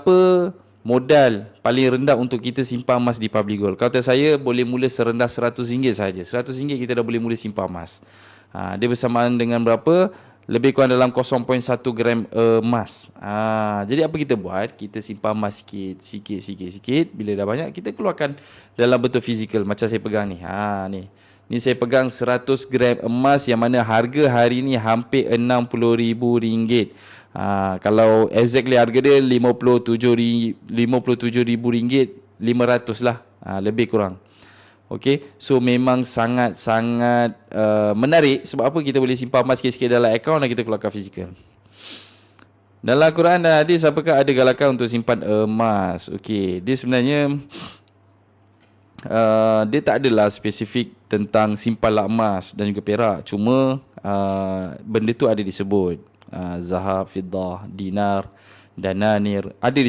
berapa modal paling rendah untuk kita simpan emas di Public Gold? Kata saya boleh mula serendah RM100 saja. RM100 kita dah boleh mula simpan emas. Dia bersamaan dengan berapa? Lebih kurang dalam 0.1 gram emas. Jadi apa kita buat? Kita simpan emas sikit. Bila dah banyak, kita keluarkan dalam bentuk fizikal. Macam saya pegang ni. Ni saya pegang 100 gram emas yang mana harga hari ni hampir RM60,000. Kalau exactly harga dia RM57,500 lah. Lebih kurang. Okay, so memang sangat-sangat menarik. Sebab apa? Kita boleh simpan emas sikit-sikit dalam akaun dan kita keluarkan fizikal. Dalam Al-Quran dan hadis, apakah ada galakan untuk simpan emas? Okay, dia sebenarnya dia tak adalah spesifik tentang simpanlah emas dan juga perak. Cuma benda tu ada disebut. Zahab, fiddah, dinar, dananir, ada disebut.